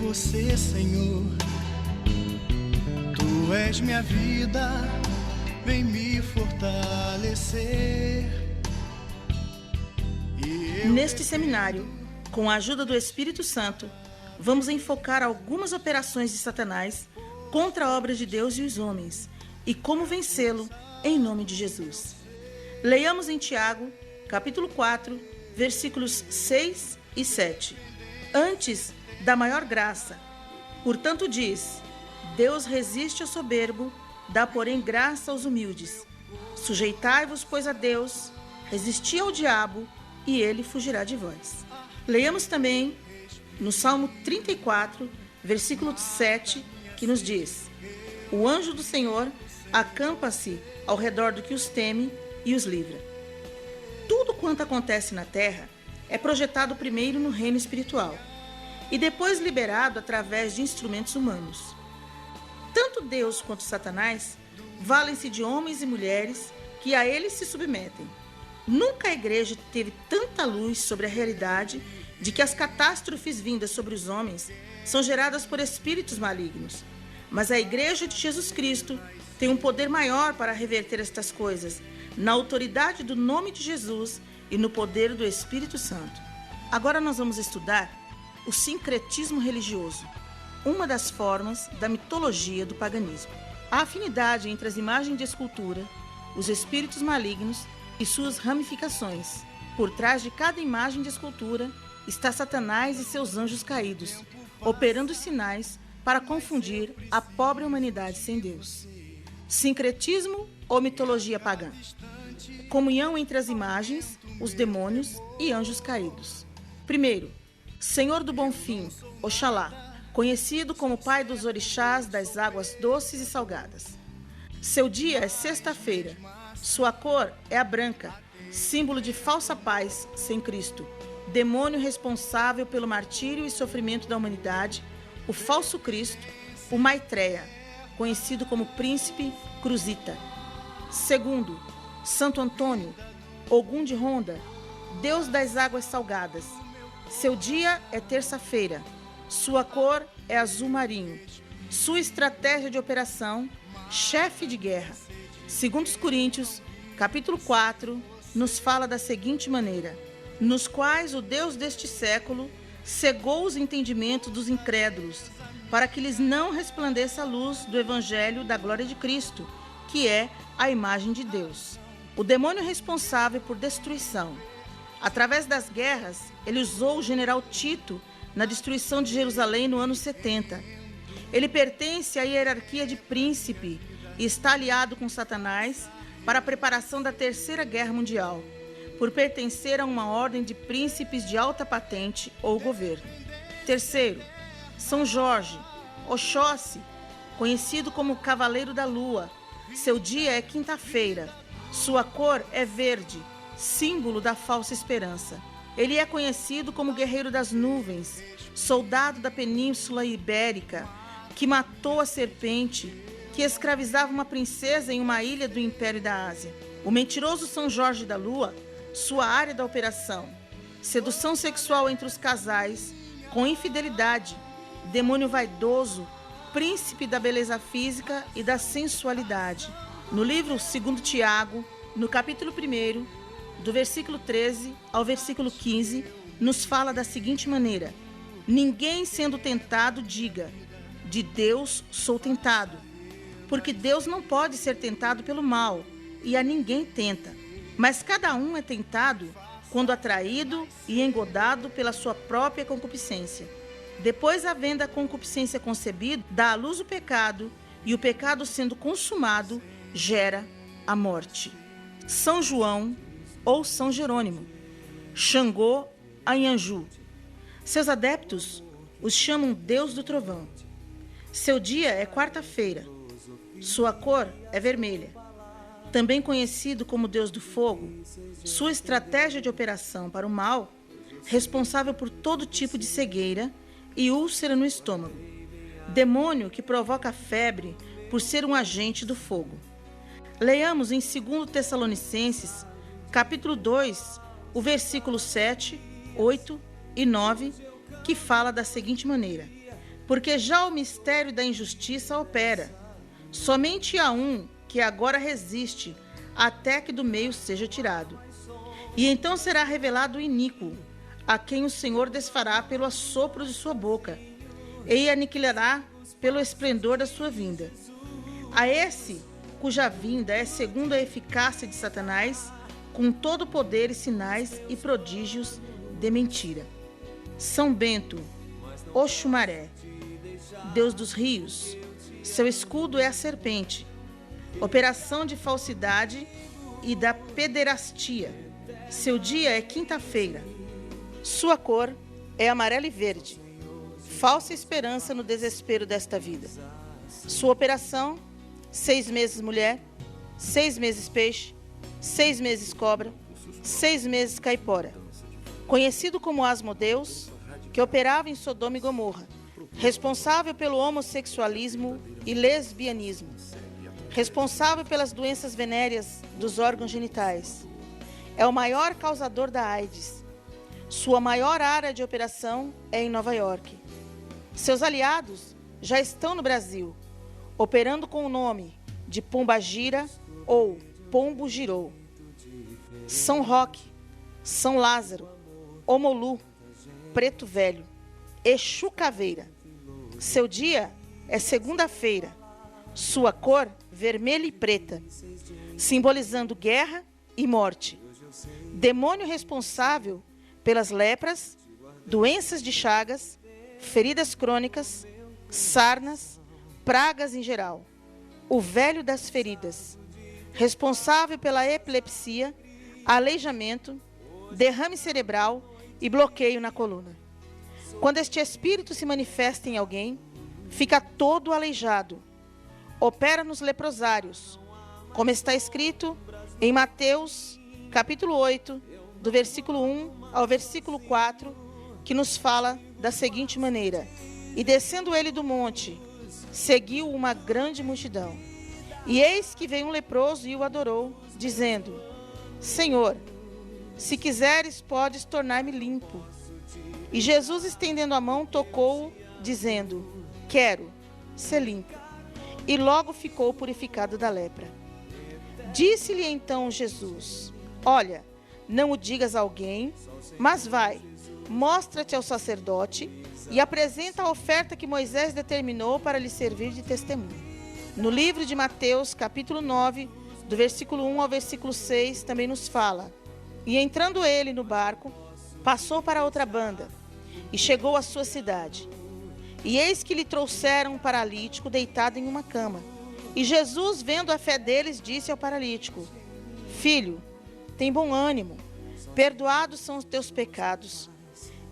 você, Senhor. Tu és minha vida, vem me fortalecer. Neste seminário, com a ajuda do Espírito Santo, vamos enfocar algumas operações de Satanás contra a obra de Deus e os homens, e como vencê-lo em nome de Jesus. Leiamos em Tiago, capítulo 4, versículos 6 e 7. Antes da maior graça, portanto diz: Deus resiste ao soberbo, dá porém graça aos humildes. Sujeitai-vos, pois, a Deus, resisti ao diabo, e ele fugirá de vós. Leiamos também no Salmo 34, versículo 7, que nos diz: O anjo do Senhor acampa-se ao redor do que os teme e os livra. Tudo quanto acontece na terra é projetado primeiro no reino espiritual e depois liberado através de instrumentos humanos. Tanto Deus quanto Satanás valem-se de homens e mulheres que a eles se submetem. Nunca a igreja teve tanta luz sobre a realidade de que as catástrofes vindas sobre os homens são geradas por espíritos malignos. Mas a igreja de Jesus Cristo tem um poder maior para reverter estas coisas, na autoridade do nome de Jesus e no poder do Espírito Santo. Agora nós vamos estudar o sincretismo religioso, uma das formas da mitologia do paganismo. A afinidade entre as imagens de escultura, os espíritos malignos e suas ramificações. Por trás de cada imagem de escultura está Satanás e seus anjos caídos, operando sinais para confundir a pobre humanidade sem Deus. Sincretismo ou mitologia pagã? Comunhão entre as imagens, os demônios e anjos caídos. Primeiro, Senhor do Bom Fim, Oxalá, conhecido como Pai dos Orixás das águas doces e salgadas. Seu dia é sexta-feira. Sua cor é a branca, símbolo de falsa paz sem Cristo, demônio responsável pelo martírio e sofrimento da humanidade, o falso Cristo, o Maitreya, conhecido como Príncipe Cruzita. Segundo, Santo Antônio, Ogum de Ronda, Deus das águas salgadas. Seu dia é terça-feira. Sua cor é azul marinho. Sua estratégia de operação, chefe de guerra. Segundo os Coríntios, capítulo 4, nos fala da seguinte maneira: nos quais o Deus deste século cegou os entendimentos dos incrédulos, para que lhes não resplandeça a luz do evangelho da glória de Cristo, que é a imagem de Deus. O demônio responsável por destruição. Através das guerras, ele usou o general Tito na destruição de Jerusalém no ano 70. Ele pertence à hierarquia de príncipe e está aliado com Satanás para a preparação da Terceira Guerra Mundial, por pertencer a uma ordem de príncipes de alta patente ou governo. Terceiro, São Jorge, Oxóssi, conhecido como Cavaleiro da Lua. Seu dia é quinta-feira. Sua cor é verde, símbolo da falsa esperança. Ele é conhecido como Guerreiro das Nuvens, soldado da Península Ibérica, que matou a serpente que escravizava uma princesa em uma ilha do Império da Ásia. O mentiroso São Jorge da Lua, sua área da operação: sedução sexual entre os casais, com infidelidade, demônio vaidoso, príncipe da beleza física e da sensualidade. No livro 2 Tiago, no capítulo 1, do versículo 13 ao versículo 15, nos fala da seguinte maneira: ninguém sendo tentado diga, de Deus sou tentado, porque Deus não pode ser tentado pelo mal, e a ninguém tenta. Mas cada um é tentado quando atraído e engodado pela sua própria concupiscência. Depois, havendo a concupiscência concebida, dá à luz o pecado, e o pecado sendo consumado, gera a morte. São João ou São Jerônimo, Xangô, Anhanju. Seus adeptos os chamam Deus do Trovão. Seu dia é quarta-feira. Sua cor é vermelha. Também conhecido como Deus do Fogo, sua estratégia de operação para o mal, responsável por todo tipo de cegueira e úlcera no estômago. Demônio que provoca febre por ser um agente do fogo. Leiamos em 2 Tessalonicenses, capítulo 2, o versículo 7, 8 e 9, que fala da seguinte maneira: porque já o mistério da injustiça opera. Somente há um que agora resiste, até que do meio seja tirado. E então será revelado o iníquo, a quem o Senhor desfará pelo assopro de sua boca, e aniquilará pelo esplendor da sua vinda. A esse, cuja vinda é segundo a eficácia de Satanás, com todo poder e sinais e prodígios de mentira. São Bento, Oxumaré, Deus dos rios, seu escudo é a serpente, operação de falsidade e da pederastia. Seu dia é quinta-feira. Sua cor é amarelo e verde, falsa esperança no desespero desta vida. Sua operação, 6 meses mulher, 6 meses peixe, 6 meses cobra, 6 meses caipora. Conhecido como Asmodeus, que operava em Sodoma e Gomorra, responsável pelo homossexualismo e lesbianismo, responsável pelas doenças venéreas dos órgãos genitais. É o maior causador da AIDS. Sua maior área de operação é em Nova York. Seus aliados já estão no Brasil, operando com o nome de Pombagira ou Pombo Girou. São Roque, São Lázaro, Omolu, Preto Velho, Exu Caveira. Seu dia é segunda-feira. Sua cor, vermelha e preta, simbolizando guerra e morte. Demônio responsável pelas lepras, doenças de Chagas, feridas crônicas, sarnas, pragas em geral. O velho das feridas, responsável pela epilepsia, aleijamento, derrame cerebral e bloqueio na coluna. Quando este espírito se manifesta em alguém, fica todo aleijado. Opera nos leprosários, como está escrito em Mateus, capítulo 8, do versículo 1 ao versículo 4, que nos fala da seguinte maneira: E descendo ele do monte, seguiu uma grande multidão. E eis que veio um leproso e o adorou, dizendo: Senhor, se quiseres, podes tornar-me limpo. E Jesus, estendendo a mão, tocou-o, dizendo: Quero ser limpo. E logo ficou purificado da lepra. Disse-lhe então Jesus: Olha, não o digas a alguém, mas vai, mostra-te ao sacerdote e apresenta a oferta que Moisés determinou para lhe servir de testemunho. No livro de Mateus, capítulo 9, do versículo 1 ao versículo 6, também nos fala: E entrando ele no barco, passou para outra banda e chegou à sua cidade. E eis que lhe trouxeram um paralítico deitado em uma cama. E Jesus, vendo a fé deles, disse ao paralítico: Filho, tem bom ânimo, perdoados são os teus pecados.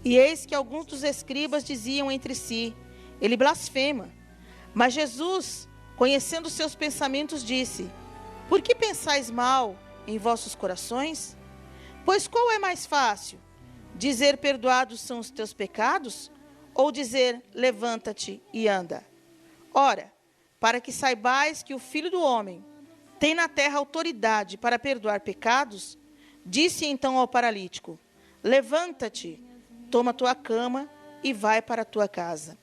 E eis que alguns dos escribas diziam entre si: Ele blasfema. Mas Jesus, conhecendo os seus pensamentos, disse: Por que pensais mal em vossos corações? Pois qual é mais fácil? Dizer perdoados são os teus pecados? Ou dizer levanta-te e anda? Ora, para que saibais que o Filho do Homem tem na terra autoridade para perdoar pecados, disse então ao paralítico: Levanta-te, toma tua cama e vai para a tua casa.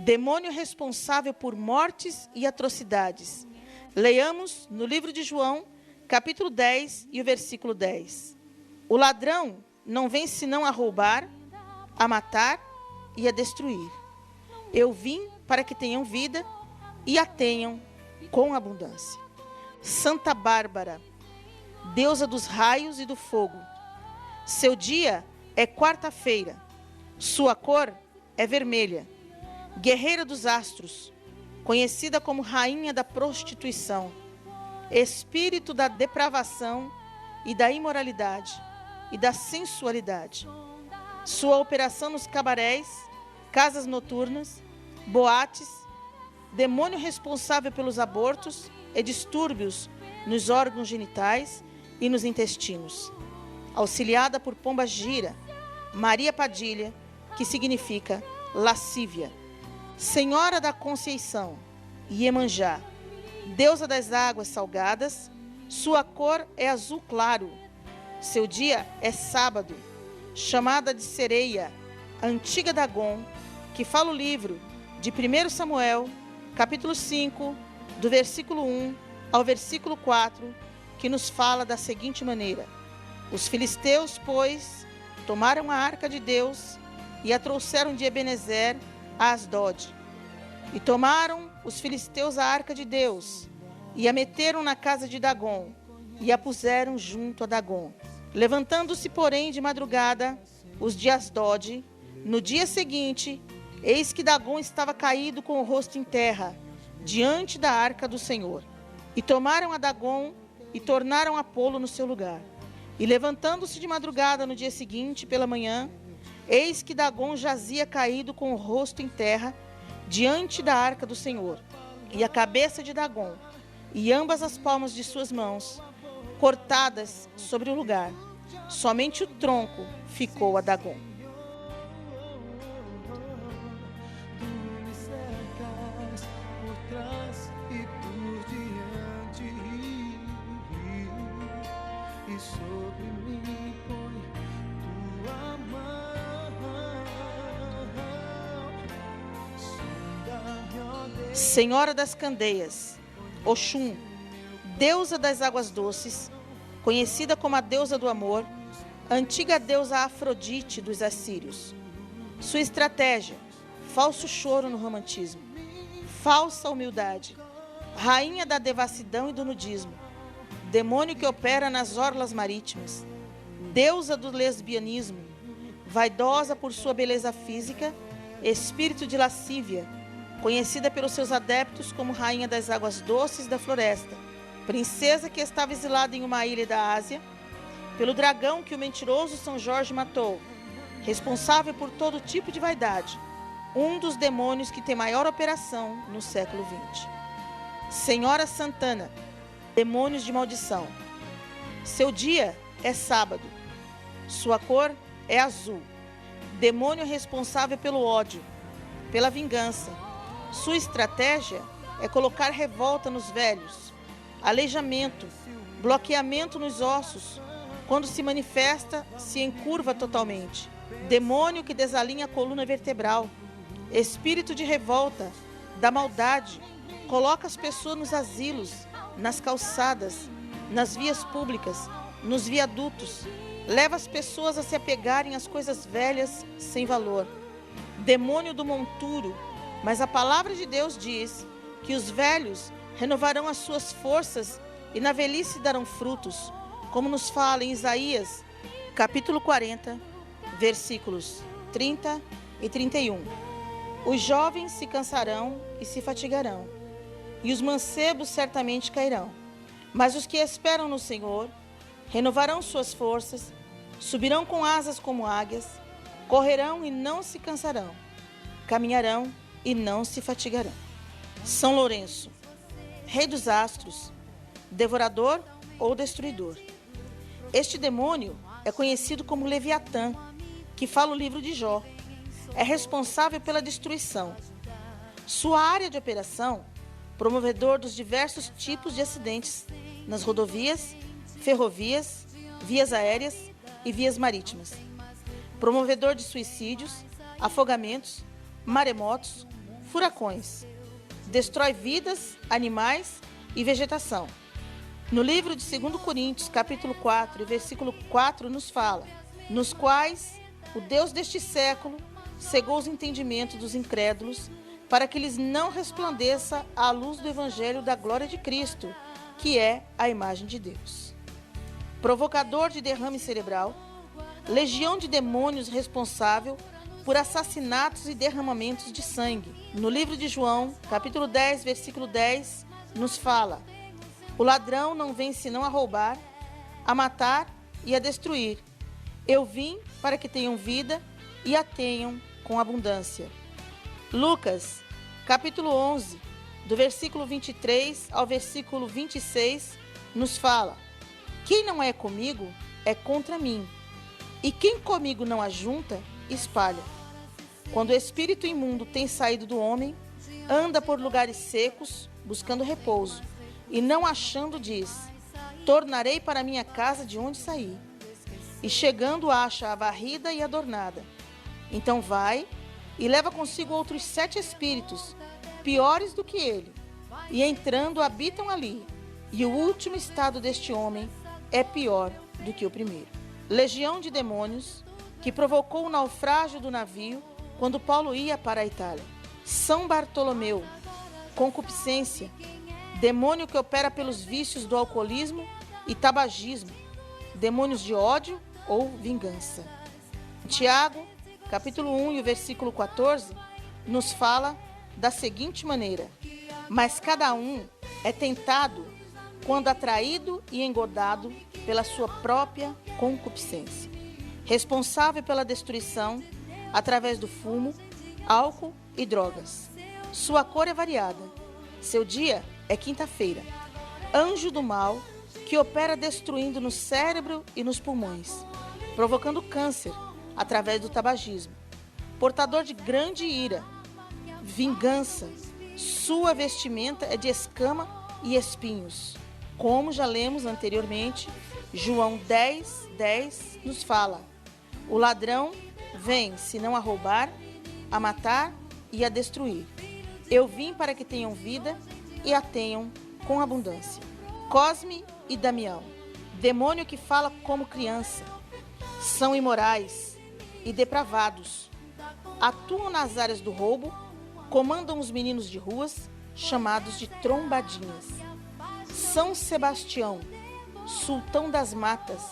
Demônio responsável por mortes e atrocidades. Leiamos no livro de João, capítulo 10 e o versículo 10. O ladrão não vem senão a roubar, a matar e a destruir. Eu vim para que tenham vida e a tenham com abundância. Santa Bárbara, deusa dos raios e do fogo. Seu dia é quarta-feira. Sua cor é vermelha. Guerreira dos astros, conhecida como rainha da prostituição, espírito da depravação e da imoralidade e da sensualidade. Sua operação nos cabarés, casas noturnas, boates, demônio responsável pelos abortos e distúrbios nos órgãos genitais e nos intestinos. Auxiliada por Pombagira, Maria Padilha, que significa lascívia. Senhora da Conceição, Iemanjá, deusa das águas salgadas, sua cor é azul claro. Seu dia é sábado, chamada de Sereia, antiga Dagon, que fala o livro de 1 Samuel, capítulo 5, do versículo 1 ao versículo 4, que nos fala da seguinte maneira: Os filisteus, pois, tomaram a arca de Deus e a trouxeram de Ebenezer a Asdod. E tomaram os filisteus a arca de Deus e a meteram na casa de Dagom e a puseram junto a Dagom. Levantando-se, porém, de madrugada, os de Asdod, no dia seguinte, eis que Dagom estava caído com o rosto em terra, diante da arca do Senhor. E tomaram a Dagom e tornaram a pô-lo no seu lugar. E levantando-se de madrugada no dia seguinte, pela manhã, eis que Dagom jazia caído com o rosto em terra, diante da arca do Senhor. E a cabeça de Dagom, e ambas as palmas de suas mãos, cortadas sobre o lugar. Somente o tronco ficou a Dagom. Tu me cercas por trás e por diante, e sobre mim põe tua mão. Sonda-me, ó Deus. Senhora das Candeias, Oxum, deusa das águas doces, conhecida como a deusa do amor, antiga deusa Afrodite dos assírios. Sua estratégia: falso choro no romantismo, falsa humildade, rainha da devassidão e do nudismo, demônio que opera nas orlas marítimas, deusa do lesbianismo, vaidosa por sua beleza física, espírito de lascívia, conhecida pelos seus adeptos como rainha das águas doces da floresta, princesa que estava exilada em uma ilha da Ásia, pelo dragão que o mentiroso São Jorge matou, responsável por todo tipo de vaidade, um dos demônios que tem maior operação no século XX. Senhora Santana, demônios de maldição. Seu dia é sábado, sua cor é azul, demônio responsável pelo ódio, pela vingança. Sua estratégia é colocar revolta nos velhos, aleijamento, bloqueamento nos ossos. Quando se manifesta, se encurva totalmente. Demônio que desalinha a coluna vertebral. Espírito de revolta, da maldade, coloca as pessoas nos asilos, nas calçadas, nas vias públicas, nos viadutos. Leva as pessoas a se apegarem às coisas velhas sem valor. Demônio do monturo, mas a palavra de Deus diz que os velhos renovarão as suas forças e na velhice darão frutos, como nos fala em Isaías, capítulo 40, versículos 30 e 31. Os jovens se cansarão e se fatigarão, e os mancebos certamente cairão. Mas os que esperam no Senhor renovarão suas forças, subirão com asas como águias, correrão e não se cansarão, caminharão e não se fatigarão. São Lourenço, rei dos astros, devorador ou destruidor. Este demônio é conhecido como Leviatã, que fala o livro de Jó. É responsável pela destruição. Sua área de operação, promovedor dos diversos tipos de acidentes nas rodovias, ferrovias, vias aéreas e vias marítimas. Promovedor de suicídios, afogamentos, maremotos, furacões. Destrói vidas, animais e vegetação. No livro de 2 Coríntios, capítulo 4, versículo 4, nos fala: nos quais o Deus deste século cegou os entendimentos dos incrédulos, para que lhes não resplandeça a luz do evangelho da glória de Cristo, que é a imagem de Deus. Provocador de derrame cerebral, legião de demônios responsável por assassinatos e derramamentos de sangue. No livro de João, capítulo 10, versículo 10, nos fala: o ladrão não vem senão a roubar, a matar e a destruir. Eu vim para que tenham vida e a tenham com abundância. Lucas, capítulo 11, do versículo 23 ao versículo 26, nos fala: quem não é comigo é contra mim, e quem comigo não ajunta, espalha. Quando o espírito imundo tem saído do homem, anda por lugares secos, buscando repouso, e não achando, diz: tornarei para minha casa de onde saí. E chegando acha a varrida e adornada. Então vai e leva consigo outros 7 espíritos, piores do que ele, e entrando habitam ali, e o último estado deste homem é pior do que o primeiro. Legião de demônios, que provocou o naufrágio do navio quando Paulo ia para a Itália. São Bartolomeu, concupiscência, demônio que opera pelos vícios do alcoolismo e tabagismo, demônios de ódio ou vingança. Tiago, capítulo 1 e o versículo 14, nos fala da seguinte maneira: mas cada um é tentado quando atraído e engodado pela sua própria concupiscência, responsável pela destruição através do fumo, álcool e drogas. Sua cor é variada. Seu dia é quinta-feira. Anjo do mal que opera destruindo no cérebro e nos pulmões, provocando câncer através do tabagismo. Portador de grande ira, vingança. Sua vestimenta é de escama e espinhos. Como já lemos anteriormente, João 10:10 nos fala: o ladrão vem senão a roubar, a matar e a destruir. Eu vim para que tenham vida e a tenham com abundância. Cosme e Damião, demônio que fala como criança, são imorais e depravados. Atuam nas áreas do roubo, comandam os meninos de ruas, chamados de trombadinhas. São Sebastião, sultão das matas,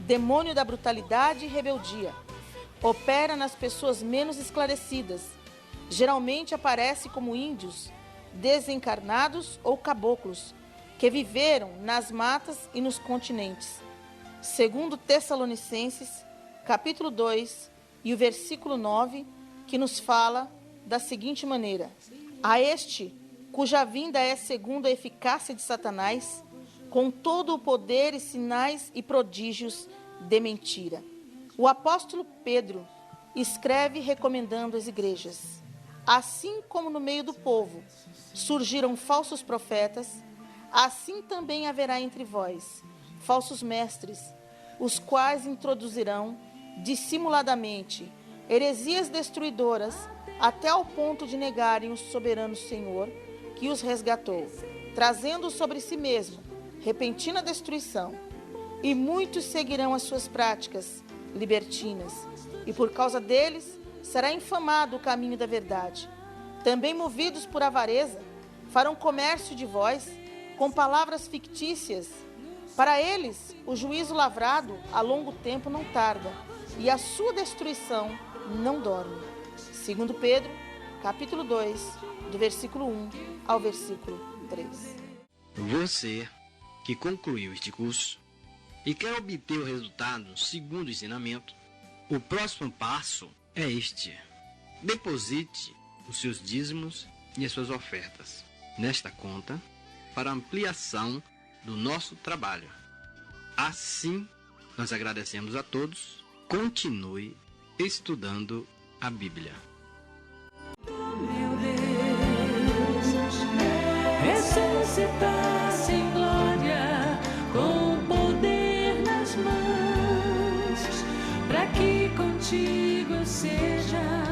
demônio da brutalidade e rebeldia. Opera nas pessoas menos esclarecidas. Geralmente aparece como índios, desencarnados ou caboclos, que viveram nas matas e nos continentes. Segundo Tessalonicenses, capítulo 2 e o versículo 9, que nos fala da seguinte maneira: a este, cuja vinda é segundo a eficácia de Satanás, com todo o poder e sinais e prodígios de mentira. O apóstolo Pedro escreve recomendando as igrejas: assim como no meio do povo surgiram falsos profetas, assim também haverá entre vós falsos mestres, os quais introduzirão dissimuladamente heresias destruidoras, até ao ponto de negarem o soberano Senhor que os resgatou, trazendo sobre si mesmo repentina destruição. E muitos seguirão as suas práticas libertinas, e por causa deles será infamado o caminho da verdade. Também movidos por avareza, farão comércio de vós com palavras fictícias. Para eles, o juízo lavrado a longo tempo não tarda, e a sua destruição não dorme. Segundo Pedro, capítulo 2, do versículo 1 ao versículo 3. Você que concluiu este curso e quer obter o resultado segundo o ensinamento, o próximo passo é este: deposite os seus dízimos e as suas ofertas nesta conta para ampliação do nosso trabalho. Assim, nós agradecemos a todos. Continue estudando a Bíblia. Meu Deus, ressuscitasse em glória, com poder nas mãos, para que contigo eu seja